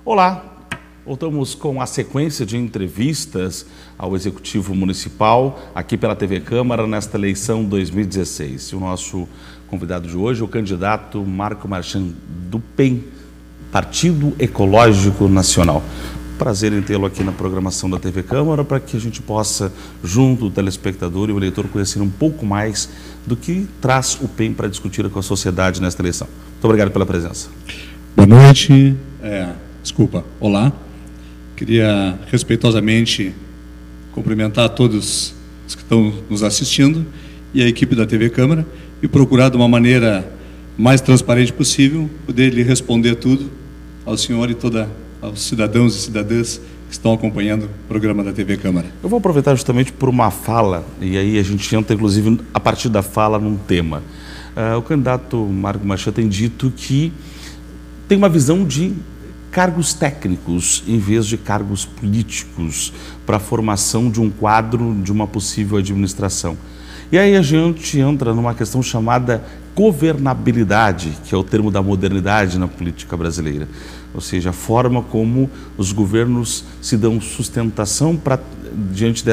Olá, voltamos com a sequência de entrevistas ao Executivo Municipal aqui pela TV Câmara nesta eleição 2016. E o nosso convidado de hoje é o candidato Marco Marchand do PEN, Partido Ecológico Nacional. Prazer em tê-lo aqui na programação da TV Câmara para que a gente possa, junto do telespectador e o eleitor, conhecer um pouco mais do que traz o PEN para discutir com a sociedade nesta eleição. Muito obrigado pela presença. Boa noite. Olá. Queria respeitosamente cumprimentar a todos os que estão nos assistindo e a equipe da TV Câmara e procurar de uma maneira mais transparente possível poder lhe responder tudo ao senhor e aos cidadãos e cidadãs que estão acompanhando o programa da TV Câmara. Eu vou aproveitar justamente por uma fala, e aí a gente entra inclusive a partir da fala num tema. O candidato Marco Marchand tem dito que tem uma visão de cargos técnicos em vez de cargos políticos para a formação de um quadro de uma possível administração. E aí a gente entra numa questão chamada governabilidade, que é o termo da modernidade na política brasileira. Ou seja, a forma como os governos se dão sustentação diante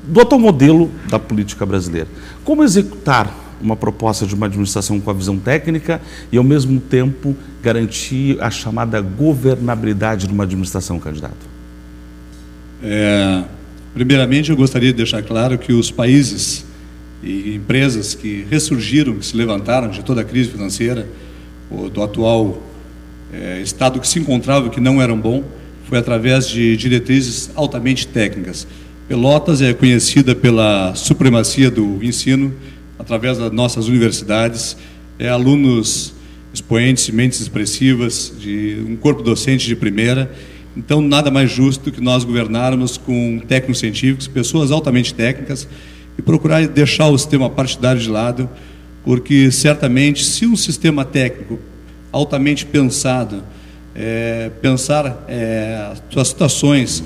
do atual modelo da política brasileira. Como executar uma proposta de uma administração com a visão técnica e, ao mesmo tempo, garantir a chamada governabilidade de uma administração, candidato? Primeiramente, eu gostaria de deixar claro que os países e empresas que ressurgiram, que se levantaram de toda a crise financeira, do atual estado que se encontrava, que não eram bom, foi através de diretrizes altamente técnicas. Pelotas é conhecida pela supremacia do ensino, através das nossas universidades, alunos expoentes, mentes expressivas, de um corpo docente de primeira. Então, nada mais justo que nós governarmos com técnicos científicos, pessoas altamente técnicas, e procurar deixar o sistema partidário de lado, porque certamente, se um sistema técnico altamente pensado, pensar as suas situações,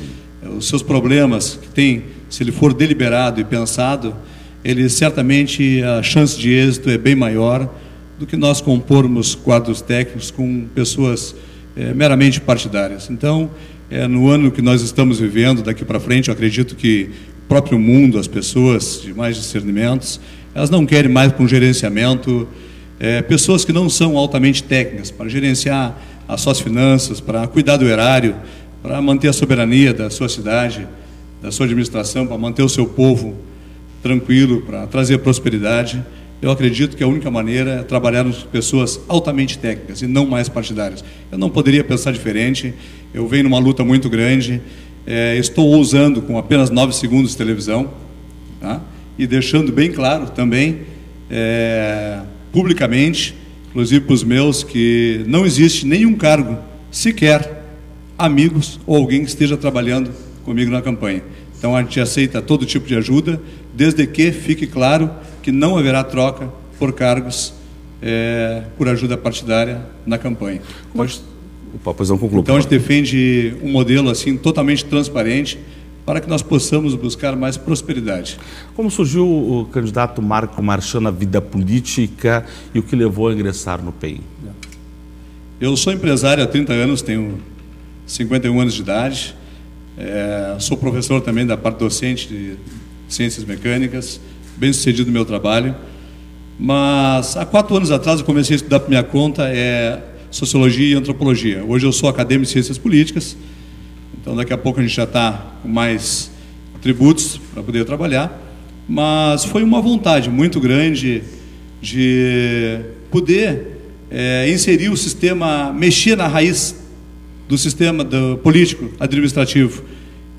os seus problemas que tem, se ele for deliberado e pensado, ele certamente a chance de êxito é bem maior do que nós compormos quadros técnicos com pessoas meramente partidárias. Então, no ano que nós estamos vivendo, daqui para frente, eu acredito que o próprio mundo, as pessoas de mais discernimentos, elas não querem mais para um gerenciamento, pessoas que não são altamente técnicas, para gerenciar as suas finanças, para cuidar do erário, para manter a soberania da sua cidade, da sua administração, para manter o seu povo tranquilo, para trazer prosperidade. Eu acredito que a única maneira é trabalharmos com pessoas altamente técnicas e não mais partidárias. Eu não poderia pensar diferente, eu venho numa luta muito grande, estou ousando com apenas 9 segundos de televisão, tá? E deixando bem claro também, publicamente, inclusive para os meus, que não existe nenhum cargo, sequer amigos ou alguém que esteja trabalhando comigo na campanha. Então, a gente aceita todo tipo de ajuda, desde que fique claro que não haverá troca por cargos, por ajuda partidária na campanha. Então, a gente defende um modelo assim totalmente transparente para que nós possamos buscar mais prosperidade. Como surgiu o candidato Marco Marchand na vida política e o que levou a ingressar no PEN? Eu sou empresário há 30 anos, tenho 51 anos de idade. Sou professor também da parte docente de ciências mecânicas, bem sucedido no meu trabalho, mas há 4 anos atrás eu comecei a estudar por minha conta sociologia e antropologia. Hoje eu sou acadêmico de ciências políticas, então daqui a pouco a gente já está com mais atributos para poder trabalhar, mas foi uma vontade muito grande de poder inserir o sistema, mexer na raiz do sistema político, administrativo.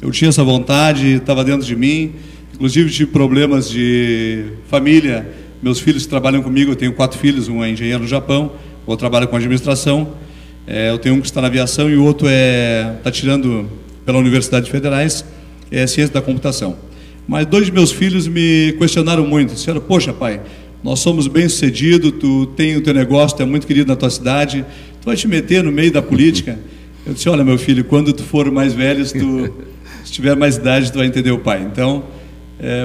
Eu tinha essa vontade, estava dentro de mim, inclusive tive problemas de família, meus filhos que trabalham comigo, eu tenho 4 filhos, um é engenheiro no Japão, outro trabalha com administração, eu tenho um que está na aviação e o outro está tirando pela Universidade Federais, ciência da computação. Mas 2 de meus filhos me questionaram muito, disseram, poxa pai, nós somos bem-sucedidos, tu tem o teu negócio, tu é muito querido na tua cidade, tu vai te meter no meio da política? Eu disse, olha meu filho, quando tu for mais velho, tu Se tiver mais idade, tu vai entender o pai. Então,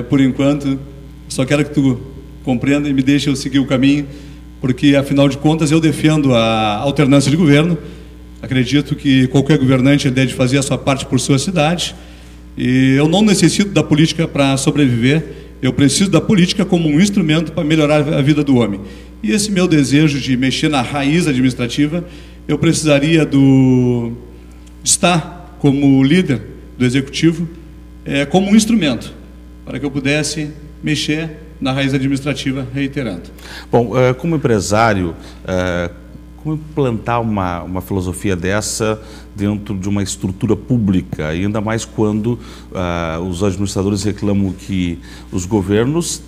por enquanto, só quero que tu compreenda e me deixe eu seguir o caminho, porque, afinal de contas, eu defendo a alternância de governo. Acredito que qualquer governante deve fazer a sua parte por sua cidade. E eu não necessito da política para sobreviver. Eu preciso da política como um instrumento para melhorar a vida do homem. E esse meu desejo de mexer na raiz administrativa, eu precisaria de estar como líder do Executivo, como um instrumento, para que eu pudesse mexer na raiz administrativa, reiterando. Bom, como empresário, como implantar uma filosofia dessa dentro de uma estrutura pública, ainda mais quando os administradores reclamam que os governos,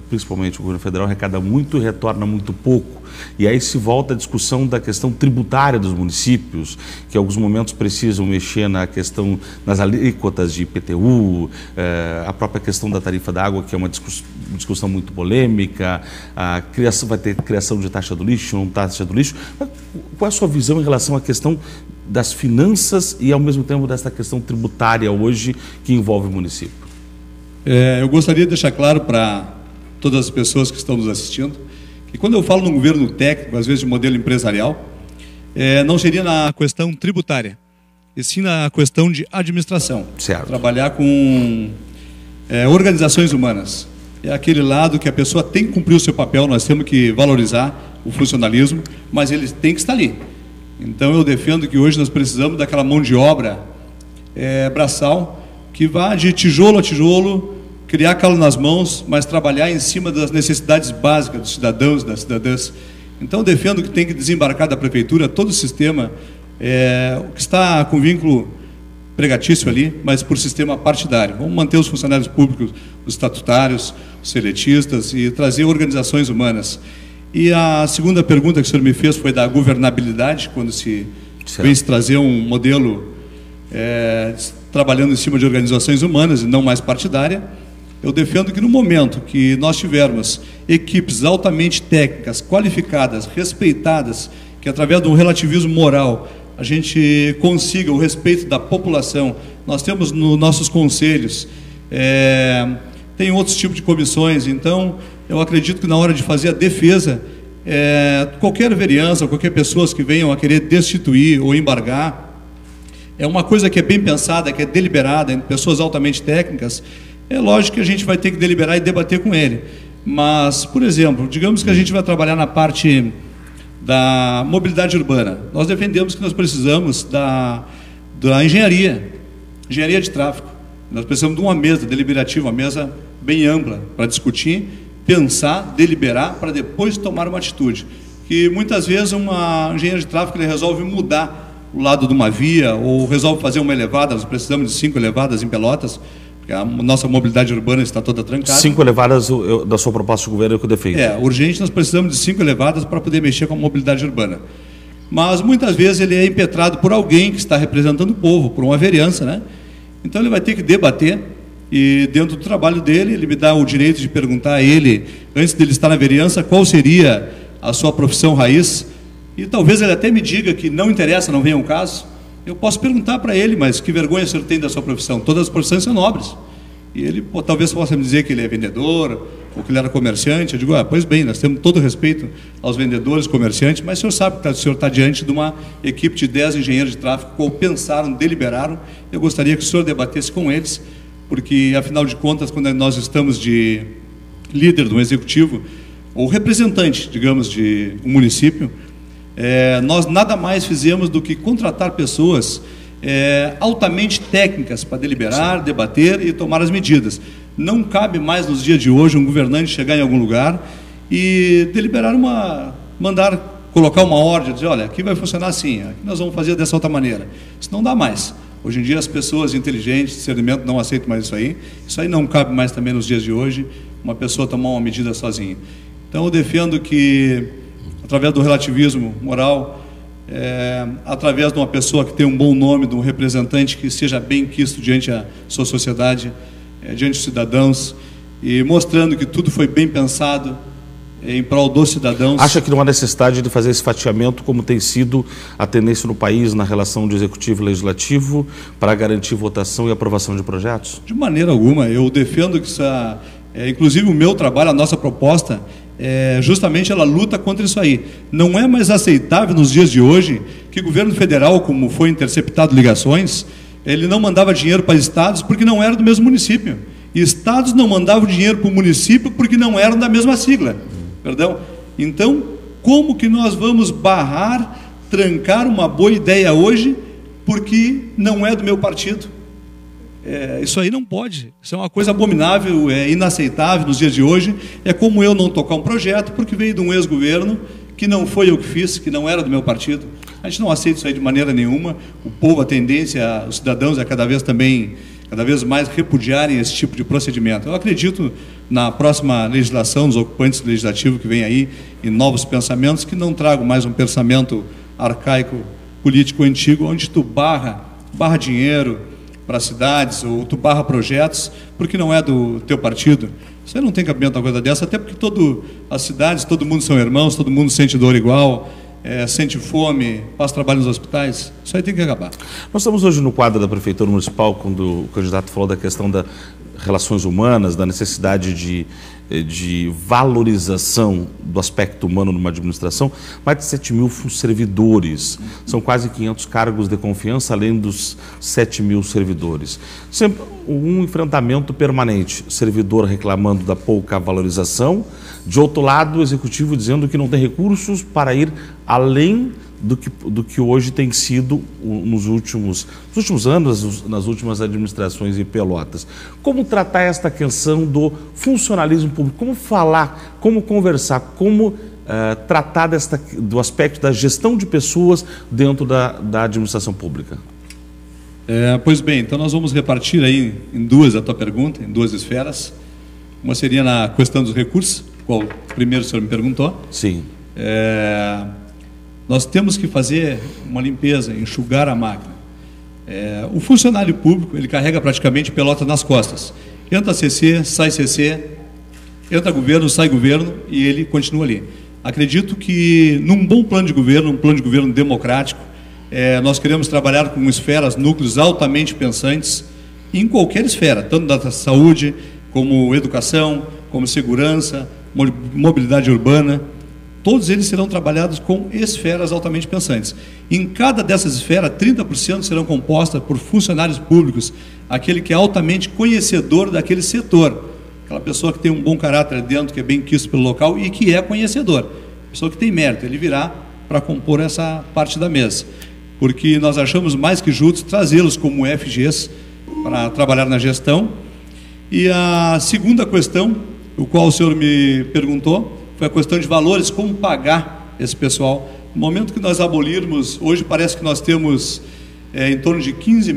principalmente o governo federal, arrecada muito e retorna muito pouco. E aí se volta a discussão da questão tributária dos municípios, que em alguns momentos precisam mexer na questão, nas alíquotas de IPTU, a própria questão da tarifa da água, que é uma discussão muito polêmica, vai ter criação de taxa do lixo, não taxa do lixo. Qual é a sua visão em relação à questão das finanças e, ao mesmo tempo, dessa questão tributária hoje que envolve o município? Eu gostaria de deixar claro para todas as pessoas que estão nos assistindo que, quando eu falo num governo técnico, às vezes de modelo empresarial, não seria na questão tributária, e sim na questão de administração. Certo. Trabalhar com organizações humanas. É aquele lado que a pessoa tem que cumprir o seu papel, nós temos que valorizar o funcionalismo, mas ele tem que estar ali. Então eu defendo que hoje nós precisamos daquela mão de obra braçal, que vá de tijolo a tijolo, criar calo nas mãos, mas trabalhar em cima das necessidades básicas dos cidadãos, das cidadãs. Então eu defendo que tem que desembarcar da prefeitura todo o sistema que está com vínculo pregatício ali, mas por sistema partidário. Vamos manter os funcionários públicos, os estatutários, os seletistas e trazer organizações humanas. E a segunda pergunta que o senhor me fez foi da governabilidade, quando se vem se trazer um modelo trabalhando em cima de organizações humanas e não mais partidária. Eu defendo que no momento que nós tivermos equipes altamente técnicas, qualificadas, respeitadas, que através de um relativismo moral a gente consiga o respeito da população. Nós temos nos nossos conselhos, tem outros tipos de comissões, então eu acredito que na hora de fazer a defesa, qualquer vereança, qualquer pessoa que venham a querer destituir ou embargar, é uma coisa que é bem pensada, que é deliberada, em pessoas altamente técnicas. É lógico que a gente vai ter que deliberar e debater com ele. Mas, por exemplo, digamos que a gente vai trabalhar na parte da mobilidade urbana. Nós defendemos que nós precisamos da engenharia de tráfego. Nós precisamos de uma mesa deliberativa, uma mesa bem ampla, para discutir, pensar, deliberar, para depois tomar uma atitude. Que muitas vezes uma engenharia de tráfego ele resolve mudar o lado de uma via, ou resolve fazer uma elevada. Nós precisamos de 5 elevadas em Pelotas, porque a nossa mobilidade urbana está toda trancada. 5 elevadas da sua proposta de governo que eu defendo. Urgente, nós precisamos de 5 elevadas para poder mexer com a mobilidade urbana. Mas muitas vezes ele é impetrado por alguém que está representando o povo, por uma vereança, né? Então ele vai ter que debater, e dentro do trabalho dele, ele me dá o direito de perguntar a ele, antes dele estar na vereança, qual seria a sua profissão raiz. E talvez ele até me diga que não interessa, não venha um caso. Eu posso perguntar para ele, mas que vergonha o senhor tem da sua profissão? Todas as profissões são nobres. E ele talvez possa me dizer que ele é vendedor, ou que ele era comerciante. Eu digo, pois bem, nós temos todo o respeito aos vendedores, comerciantes, mas o senhor sabe que o senhor está diante de uma equipe de 10 engenheiros de tráfego que pensaram, deliberaram. Eu gostaria que o senhor debatesse com eles, porque, afinal de contas, quando nós estamos de líder de um executivo, ou representante, digamos, de um município, nós nada mais fizemos do que contratar pessoas altamente técnicas para deliberar, debater e tomar as medidas. Não cabe mais nos dias de hoje um governante chegar em algum lugar e deliberar mandar colocar uma ordem, dizer, olha, aqui vai funcionar assim, aqui nós vamos fazer dessa outra maneira. Isso não dá mais. Hoje em dia as pessoas inteligentes, discernimento, não aceitam mais isso aí. Isso aí não cabe mais também nos dias de hoje, uma pessoa tomar uma medida sozinha. Então eu defendo que, através do relativismo moral, através de uma pessoa que tem um bom nome, de um representante que seja bem quisto diante da sua sociedade, diante dos cidadãos, e mostrando que tudo foi bem pensado, em prol dos cidadãos. Acha que não há necessidade de fazer esse fatiamento, como tem sido a tendência no país na relação de executivo e legislativo, para garantir votação e aprovação de projetos? De maneira alguma. Eu defendo que inclusive o meu trabalho, a nossa proposta, justamente ela luta contra isso aí. Não é mais aceitável nos dias de hoje que o governo federal, como foi interceptado ligações, ele não mandava dinheiro para estados porque não era do mesmo município. E estados não mandavam dinheiro para o município porque não eram da mesma sigla. Perdão? Então, como que nós vamos barrar, trancar uma boa ideia hoje porque não é do meu partido? Isso aí não pode. Isso é uma coisa abominável, é inaceitável nos dias de hoje. É como eu não tocar um projeto porque veio de um ex-governo que não foi eu que fiz, que não era do meu partido. A gente não aceita isso aí de maneira nenhuma. O povo, a tendência, os cidadãos é cada vez mais repudiarem esse tipo de procedimento. Eu acredito na próxima legislação, nos ocupantes legislativos que vem aí, em novos pensamentos, que não tragam mais um pensamento arcaico, político antigo, onde tu barra dinheiro para cidades, ou tu barra projetos, porque não é do teu partido. Você não tem cabimento uma coisa dessa, até porque as cidades, todo mundo são irmãos, todo mundo sente dor igual, sente fome, passa trabalho nos hospitais. Isso aí tem que acabar. Nós estamos hoje no quadro da Prefeitura Municipal, quando o candidato falou da questão das relações humanas, da necessidade de valorização do aspecto humano numa administração. Mais de 7 mil servidores, são quase 500 cargos de confiança, além dos 7 mil servidores. Sempre um enfrentamento permanente, servidor reclamando da pouca valorização, de outro lado o executivo dizendo que não tem recursos para ir além do que hoje tem sido nos últimos anos, nas últimas administrações em Pelotas. Como tratar esta questão do funcionalismo público? Como falar, como conversar, como tratar do aspecto da gestão de pessoas dentro da administração pública? Pois bem, então nós vamos repartir aí em duas a tua pergunta, em duas esferas. Uma seria na questão dos recursos, qual primeiro o senhor me perguntou. Sim. Nós temos que fazer uma limpeza, enxugar a máquina. O funcionário público, ele carrega praticamente Pelota nas costas. Entra CC, sai CC, entra governo, sai governo e ele continua ali. Acredito que num bom plano de governo, um plano de governo democrático, nós queremos trabalhar com esferas, núcleos altamente pensantes, em qualquer esfera, tanto da saúde, como educação, como segurança, mobilidade urbana. Todos eles serão trabalhados com esferas altamente pensantes. Em cada dessas esferas, 30% serão compostas por funcionários públicos, aquele que é altamente conhecedor daquele setor, aquela pessoa que tem um bom caráter dentro, que é bem quisto pelo local e que é conhecedor, pessoa que tem mérito, ele virá para compor essa parte da mesa, porque nós achamos mais que justos trazê-los como FGs para trabalhar na gestão. E a segunda questão, o qual o senhor me perguntou, foi a questão de valores, como pagar esse pessoal. No momento que nós abolirmos, hoje parece que nós temos em torno de 15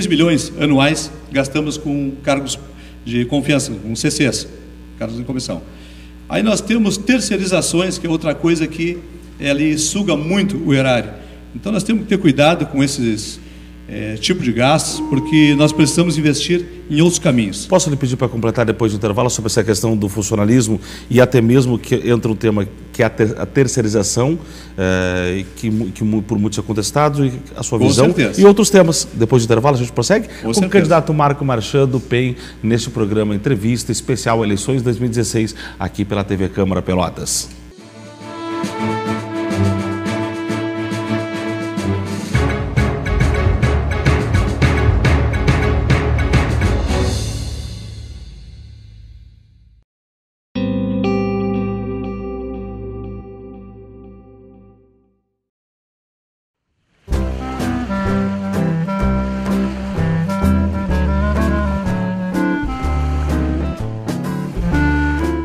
milhões anuais, gastamos com cargos de confiança, com CCs, cargos de comissão. Aí nós temos terceirizações, que é outra coisa que ele suga muito o erário. Então nós temos que ter cuidado com esses tipo de gastos, porque nós precisamos investir em outros caminhos. Posso lhe pedir para completar depois do intervalo sobre essa questão do funcionalismo e até mesmo que entra um tema que é a terceirização, que por muitos é contestado, e a sua visão. Com certeza. E outros temas. Depois do intervalo a gente prossegue com o candidato Marco Marchand do PEN neste programa Entrevista Especial Eleições 2016 aqui pela TV Câmara Pelotas.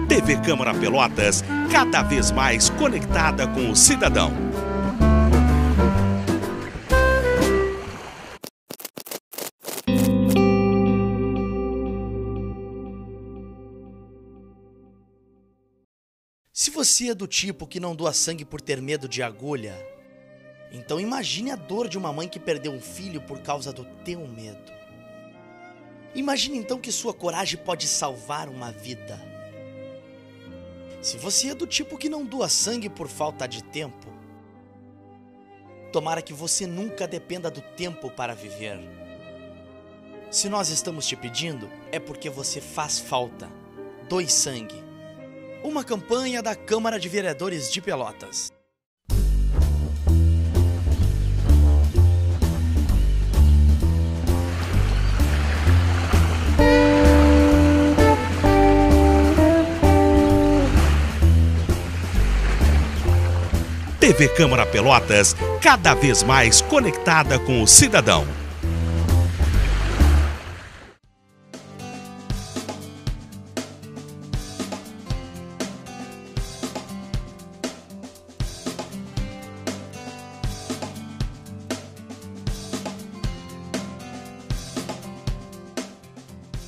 TV Câmara Pelotas, cada vez mais conectada com o cidadão. Se você é do tipo que não doa sangue por ter medo de agulha, então imagine a dor de uma mãe que perdeu um filho por causa do teu medo. Imagine então que sua coragem pode salvar uma vida. Se você é do tipo que não doa sangue por falta de tempo, tomara que você nunca dependa do tempo para viver. Se nós estamos te pedindo, é porque você faz falta. Doe sangue. Uma campanha da Câmara de Vereadores de Pelotas. TV Câmara Pelotas, cada vez mais conectada com o cidadão.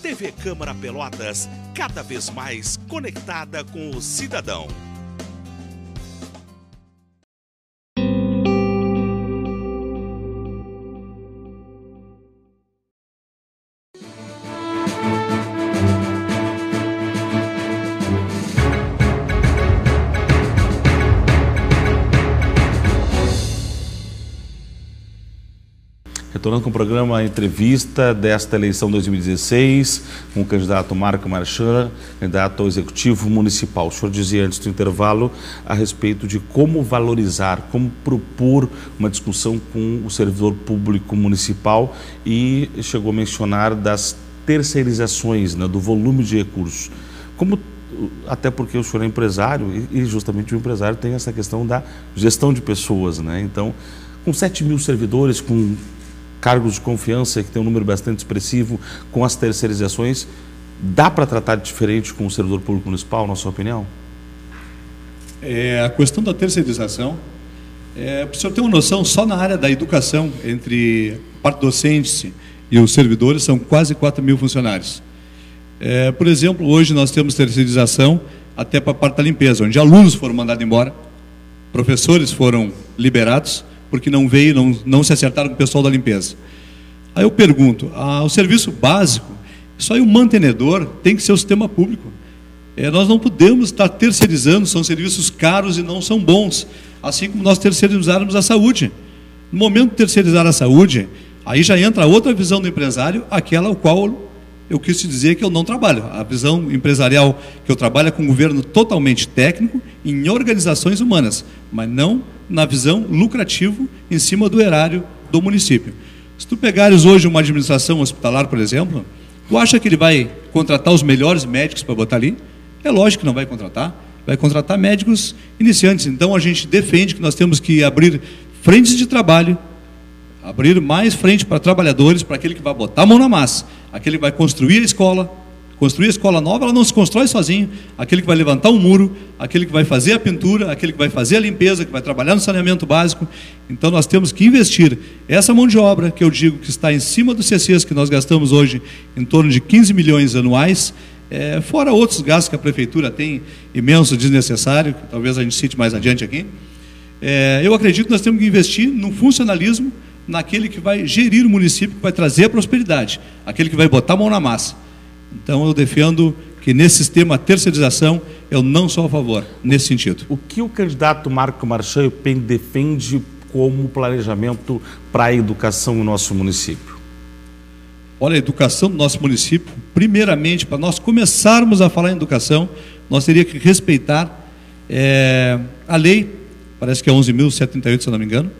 TV Câmara Pelotas, cada vez mais conectada com o cidadão. Retornando com o programa Entrevista desta eleição 2016, com o candidato Marco Marchand, candidato ao Executivo Municipal. O senhor dizia antes do intervalo a respeito de como valorizar, como propor uma discussão com o servidor público municipal e chegou a mencionar das terceirizações, né, do volume de recursos. Até porque o senhor é empresário e justamente o empresário tem essa questão da gestão de pessoas, né? Então, com 7.000 servidores, com cargos de confiança, que tem um número bastante expressivo, com as terceirizações, dá para tratar diferente com o servidor público municipal, na sua opinião? A questão da terceirização, para o senhor ter uma noção, só na área da educação, entre a parte docente e os servidores, são quase 4.000 funcionários. Por exemplo, hoje nós temos terceirização até para a parte da limpeza, onde alunos foram mandados embora, professores foram liberados, porque não não se acertaram com o pessoal da limpeza. Aí eu pergunto, o serviço básico, só o mantenedor tem que ser o sistema público. Nós não podemos estar terceirizando, são serviços caros e não são bons, assim como nós terceirizarmos a saúde. No momento de terceirizar a saúde, aí já entra outra visão do empresário, aquela ao qual eu quis te dizer que eu não trabalho. A visão empresarial que eu trabalho é com um governo totalmente técnico, em organizações humanas, mas não na visão lucrativo em cima do erário do município. Se tu pegares hoje uma administração hospitalar, por exemplo, tu acha que ele vai contratar os melhores médicos para botar ali? É lógico que não vai contratar médicos iniciantes. Então a gente defende que nós temos que abrir frentes de trabalho, abrir mais frente para trabalhadores, para aquele que vai botar a mão na massa, aquele que vai construir a escola nova, ela não se constrói sozinho, aquele que vai levantar um muro, aquele que vai fazer a pintura, aquele que vai fazer a limpeza, que vai trabalhar no saneamento básico. Então nós temos que investir essa mão de obra, que eu digo que está em cima do CCs, que nós gastamos hoje em torno de 15 milhões anuais, fora outros gastos que a prefeitura tem, imenso, desnecessário, que talvez a gente cite mais adiante aqui. Eu acredito que nós temos que investir no funcionalismo, naquele que vai gerir o município, que vai trazer a prosperidade, aquele que vai botar a mão na massa. Então eu defendo que nesse sistema terceirização eu não sou a favor, nesse sentido. O que o candidato Marco Marchand defende como planejamento para a educação no nosso município? Olha, a educação do nosso município, primeiramente, para nós começarmos a falar em educação, nós teríamos que respeitar a lei, parece que é 11.078, se eu não me engano,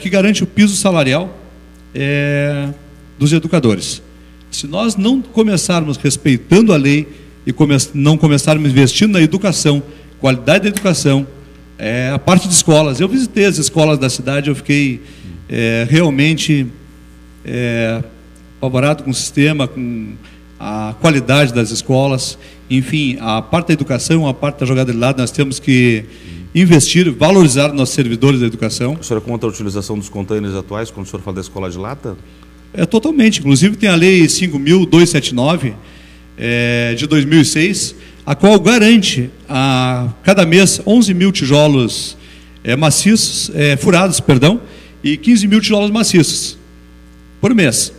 que garante o piso salarial dos educadores. Se nós não começarmos respeitando a lei e não começarmos investindo na educação, qualidade da educação, a parte de escolas, eu visitei as escolas da cidade, eu fiquei realmente apavorado com o sistema, com a qualidade das escolas, enfim, a parte da educação, a parte da jogada de lado, nós temos que investir, valorizar nossos servidores da educação. O senhor é contra a utilização dos contêineres atuais, quando o senhor fala da escola de lata? Totalmente, inclusive tem a lei 5.279 de 2006, a qual garante a cada mês 11.000 tijolos maciços, furados, perdão, e 15.000 tijolos maciços por mês.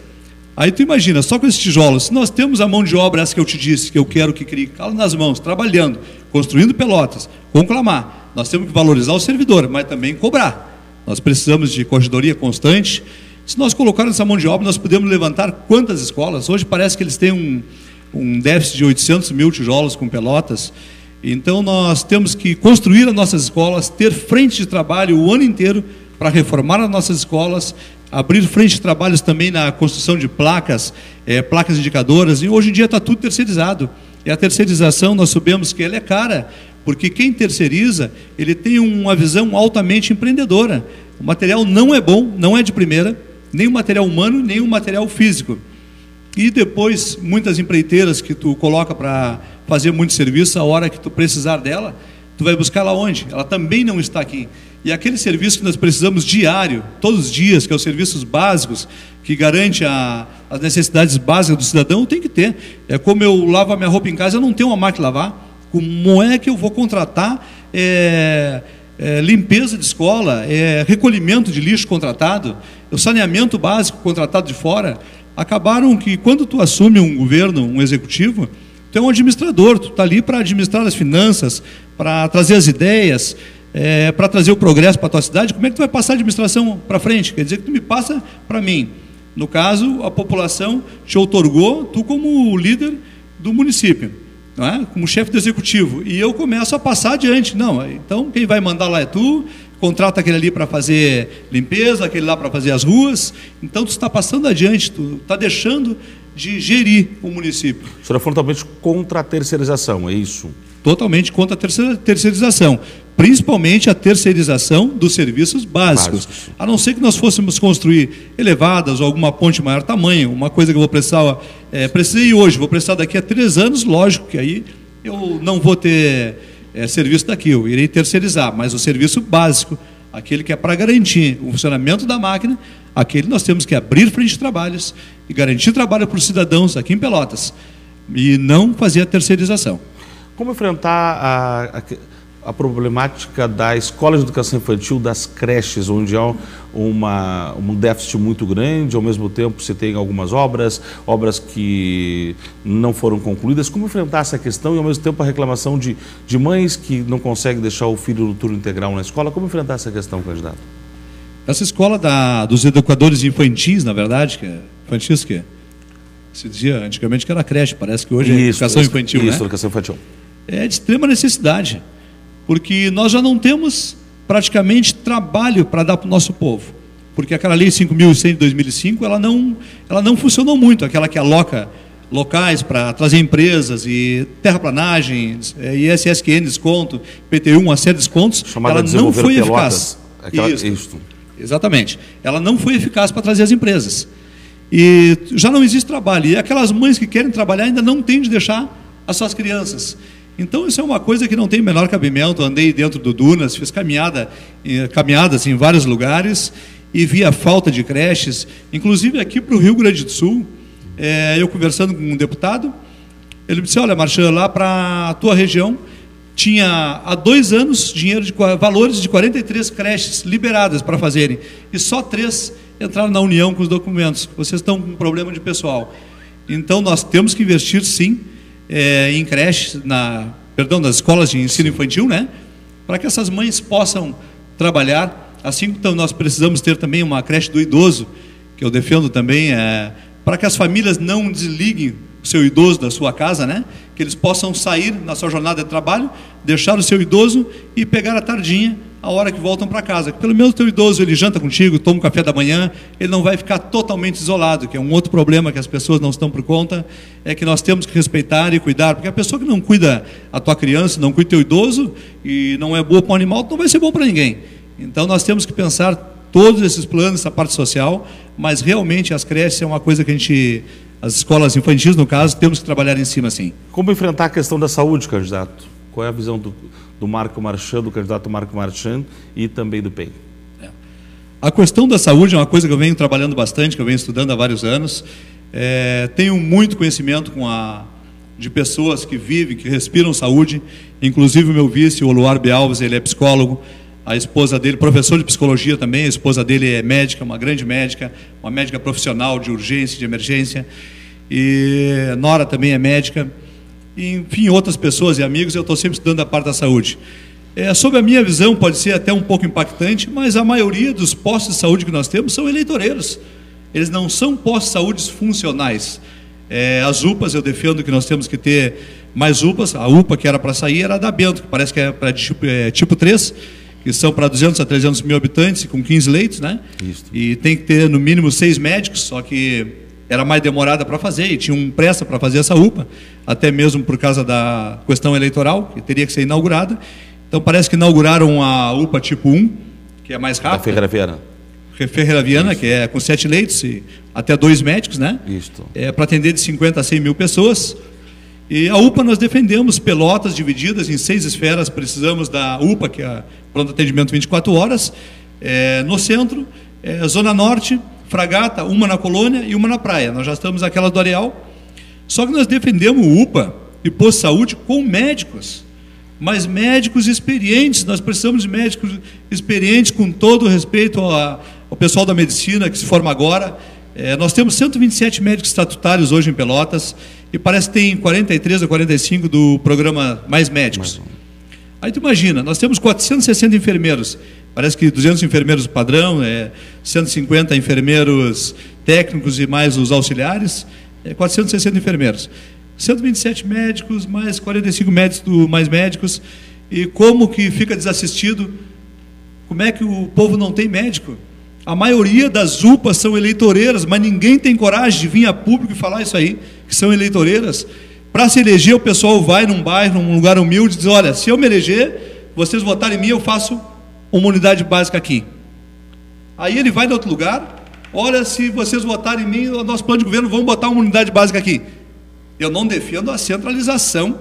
Aí tu imagina, só com esses tijolos, se nós temos a mão de obra, essa que eu te disse, que eu quero que crie calo nas mãos, trabalhando, construindo Pelotas, conclamar, nós temos que valorizar o servidor, mas também cobrar. Nós precisamos de corregedoria constante. Se nós colocarmos essa mão de obra, nós podemos levantar quantas escolas? Hoje parece que eles têm um déficit de 800 mil tijolos com Pelotas. Então nós temos que construir as nossas escolas, ter frente de trabalho o ano inteiro para reformar as nossas escolas, abrir frente de trabalhos também na construção de placas, placas indicadoras, e hoje em dia está tudo terceirizado. E a terceirização, nós sabemos que ela é cara, porque quem terceiriza, ele tem uma visão altamente empreendedora. O material não é bom, não é de primeira, nem o material humano, nem o material físico. E depois, muitas empreiteiras que tu coloca para fazer muito serviço, a hora que tu precisar dela, tu vai buscar ela onde? Ela também não está aqui. E aquele serviço que nós precisamos diário, todos os dias, que é os serviços básicos, que garante as necessidades básicas do cidadão, tem que ter. É como eu lavo a minha roupa em casa, eu não tenho uma máquina de lavar. Como é que eu vou contratar limpeza de escola, recolhimento de lixo contratado, o saneamento básico contratado de fora? Acabaram que quando tu assume um governo, um executivo, tu é um administrador, tu está ali para administrar as finanças, para trazer as ideias, para trazer o progresso para a tua cidade. Como é que tu vai passar a administração para frente? Quer dizer que tu me passa para mim. No caso, a população te outorgou, tu como líder do município, não é? Como chefe do executivo, e eu começo a passar adiante. Não, então quem vai mandar lá é tu, contrata aquele ali para fazer limpeza, aquele lá para fazer as ruas. Então tu está passando adiante, tu está deixando de gerir o município. O senhor é frontalmente contra a terceirização, é isso? Totalmente contra a terceirização, principalmente a terceirização dos serviços básicos. A não ser que nós fôssemos construir elevadas ou alguma ponte maior tamanho, uma coisa que eu vou precisar, precisei hoje, vou precisar daqui a 3 anos, lógico que aí eu não vou ter serviço daqui, eu irei terceirizar, mas o serviço básico, aquele que é para garantir o funcionamento da máquina, aquele nós temos que abrir frente de trabalhos e garantir trabalho para os cidadãos aqui em Pelotas, e não fazer a terceirização. Como enfrentar a problemática da escola de educação infantil, das creches, onde há um déficit muito grande, ao mesmo tempo se tem algumas obras que não foram concluídas? Como enfrentar essa questão e, ao mesmo tempo, a reclamação de mães que não conseguem deixar o filho no turno integral na escola? Como enfrentar essa questão, candidato? Essa escola dos educadores infantis, na verdade, infantis que se dizia antigamente que era creche, parece que hoje é educação infantil, né? Educação infantil. É de extrema necessidade, porque nós já não temos praticamente trabalho para dar para o nosso povo, porque aquela lei 5.100 de 2005, ela não funcionou muito, aquela que aloca locais para trazer empresas e terraplanagem, ISSQN desconto, PTU, uma série de descontos, ela não foi eficaz. Isso. Exatamente. Ela não foi eficaz para trazer as empresas. E já não existe trabalho. E aquelas mães que querem trabalhar ainda não têm de deixar as suas crianças. Então isso é uma coisa que não tem o menor cabimento. Eu andei dentro do Dunas, fiz caminhadas em vários lugares e vi a falta de creches. Inclusive aqui para o Rio Grande do Sul, eu conversando com um deputado, ele me disse: olha, Marchand, lá para a tua região tinha há 2 anos valores de 43 creches liberadas para fazerem, e só 3 entraram na União com os documentos. Vocês estão com um problema de pessoal. Então nós temos que investir sim em creches, nas escolas de ensino infantil, né? Para que essas mães possam trabalhar. Assim como nós precisamos ter também uma creche do idoso, que eu defendo também, para que as famílias não desliguem o seu idoso da sua casa, né? Que eles possam sair na sua jornada de trabalho, deixar o seu idoso e pegar a tardinha, a hora que voltam para casa. Pelo menos o teu idoso, ele janta contigo, toma um café da manhã, ele não vai ficar totalmente isolado, que é um outro problema que as pessoas não estão por conta, é que nós temos que respeitar e cuidar, porque a pessoa que não cuida a tua criança, não cuida o teu idoso, e não é boa para o animal, não vai ser bom para ninguém. Então nós temos que pensar todos esses planos, essa parte social, mas realmente as creches é uma coisa que as escolas infantis, no caso, temos que trabalhar em cima, sim. Como enfrentar a questão da saúde, candidato? Qual é a visão do Marco Marchand, do candidato Marco Marchand e também do PEN? A questão da saúde é uma coisa que eu venho trabalhando bastante, que eu venho estudando há vários anos. Tenho muito conhecimento de pessoas que vivem, que respiram saúde. Inclusive o meu vice, o Oluarbe Alves, ele é psicólogo. A esposa dele, professor de psicologia também, a esposa dele é médica, uma grande médica, uma médica profissional de urgência, de emergência. E nora também é médica. E, enfim, outras pessoas e amigos, eu estou sempre estudando a parte da saúde. Sob a minha visão, pode ser até um pouco impactante, mas a maioria dos postos de saúde que nós temos são eleitoreiros. Eles não são postos de saúde funcionais. As UPAs, eu defendo que nós temos que ter mais UPAs. A UPA que era para sair era da Bento, que parece que é para tipo 3, que são para 200 a 300 mil habitantes, com 15 leitos, né? Isso. E tem que ter no mínimo 6 médicos, só que era mais demorada para fazer, e tinha um pressa para fazer essa UPA, até mesmo por causa da questão eleitoral, que teria que ser inaugurada. Então parece que inauguraram a UPA tipo 1, que é mais rápida. Da Ferreira Viana. Ferreira Viana, que é com 7 leitos e até 2 médicos, né? Isso. Para atender de 50 a 100 mil pessoas. E a UPA nós defendemos Pelotas divididas em 6 esferas. Precisamos da UPA, que é pronto atendimento 24 horas, no centro, Zona Norte, Fragata, uma na Colônia e uma na Praia. Nós já estamos naquela do Areal. Só que nós defendemos UPA e posto de saúde com médicos. Mas médicos experientes, nós precisamos de médicos experientes, com todo o respeito ao pessoal da medicina que se forma agora. Nós temos 127 médicos estatutários hoje em Pelotas, e parece que tem 43 ou 45 do programa Mais Médicos. Aí tu imagina, nós temos 460 enfermeiros, parece que 200 enfermeiros padrão, 150 enfermeiros técnicos e mais os auxiliares, 460 enfermeiros. 127 médicos, mais 45 médicos do Mais Médicos. E como que fica desassistido? Como é que o povo não tem médico? A maioria das UPAs são eleitoreiras, mas ninguém tem coragem de vir a público e falar isso aí, que são eleitoreiras. Para se eleger, o pessoal vai num bairro, num lugar humilde, e diz: olha, se eu me eleger, vocês votarem em mim, eu faço uma unidade básica aqui. Aí ele vai em outro lugar: olha, se vocês votarem em mim, o nosso plano de governo, vamos botar uma unidade básica aqui. Eu não defendo a centralização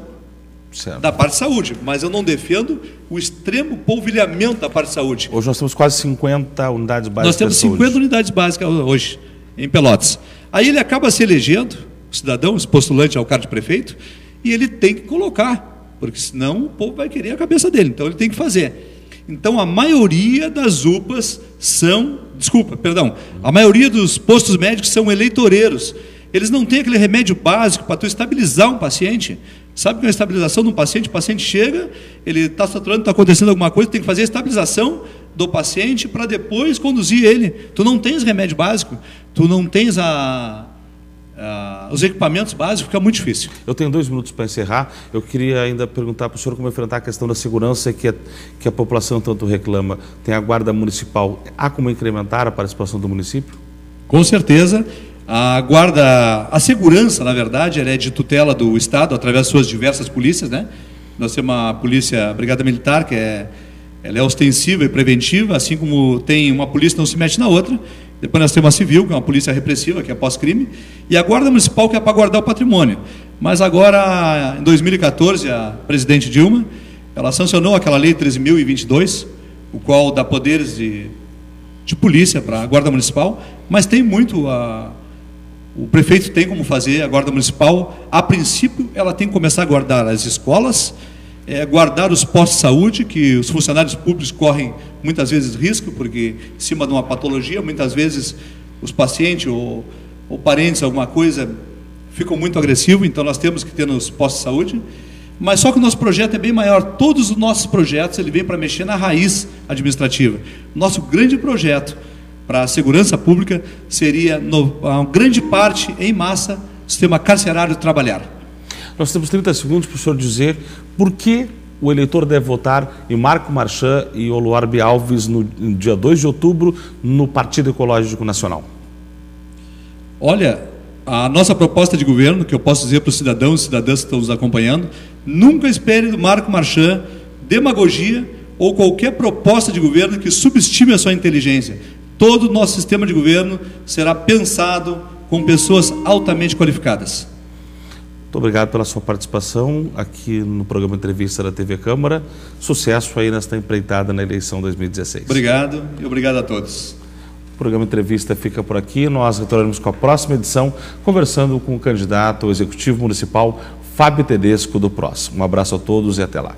da parte de saúde, mas eu não defendo o extremo polvilhamento da parte de saúde. Hoje nós temos quase 50 unidades básicas. Nós temos 50 unidades básicas hoje, em Pelotas. Aí ele acaba se elegendo, o cidadão, esse postulante ao cargo de prefeito, e ele tem que colocar, porque senão o povo vai querer a cabeça dele, então ele tem que fazer. Então a maioria das UPAs a maioria dos postos médicos são eleitoreiros. Eles não têm aquele remédio básico para tu estabilizar um paciente. Sabe que a estabilização de um paciente, o paciente chega, ele está saturando, está acontecendo alguma coisa, tem que fazer a estabilização do paciente para depois conduzir ele. Tu não tens remédio básico, tu não tens os equipamentos básicos, fica muito difícil. Eu tenho 2 minutos para encerrar. Eu queria ainda perguntar para o senhor como enfrentar a questão da segurança que a população tanto reclama. Tem a Guarda Municipal. Há como incrementar a participação do município? Com certeza. A segurança, na verdade, ela é de tutela do Estado, através de suas diversas polícias, né? Nós temos a polícia, a Brigada Militar, que ela é ostensiva e preventiva, assim como tem uma polícia que não se mete na outra. Depois nós temos a Civil, que é uma polícia repressiva, que é pós-crime, e a Guarda Municipal, que é para guardar o patrimônio. Mas agora, em 2014, a presidente Dilma, ela sancionou aquela lei 13.022, o qual dá poderes de polícia para a Guarda Municipal, mas tem muito o prefeito tem como fazer. A Guarda Municipal, a princípio, ela tem que começar a guardar as escolas, guardar os postos de saúde, que os funcionários públicos correm muitas vezes risco, porque em cima de uma patologia, muitas vezes os pacientes ou parentes, alguma coisa, ficam muito agressivos, então nós temos que ter nos postos de saúde. Mas só que o nosso projeto é bem maior. Todos os nossos projetos, ele vem para mexer na raiz administrativa. Nosso grande projeto para a segurança pública seria, uma grande parte, em massa, o sistema carcerário trabalhar. Nós temos 30 segundos para o senhor dizer por que o eleitor deve votar em Marco Marchand e Oluarbe Alves no dia 2 de outubro no Partido Ecológico Nacional. Olha, a nossa proposta de governo, que eu posso dizer para os cidadãos e cidadãs que estão nos acompanhando: nunca espere do Marco Marchand demagogia ou qualquer proposta de governo que subestime a sua inteligência. Todo o nosso sistema de governo será pensado com pessoas altamente qualificadas. Muito obrigado pela sua participação aqui no programa Entrevista da TV Câmara. Sucesso aí nesta empreitada na eleição 2016. Obrigado e obrigado a todos. O programa Entrevista fica por aqui. Nós retornaremos com a próxima edição, conversando com o candidato ao Executivo Municipal, Fábio Tedesco, do PROS. Um abraço a todos e até lá.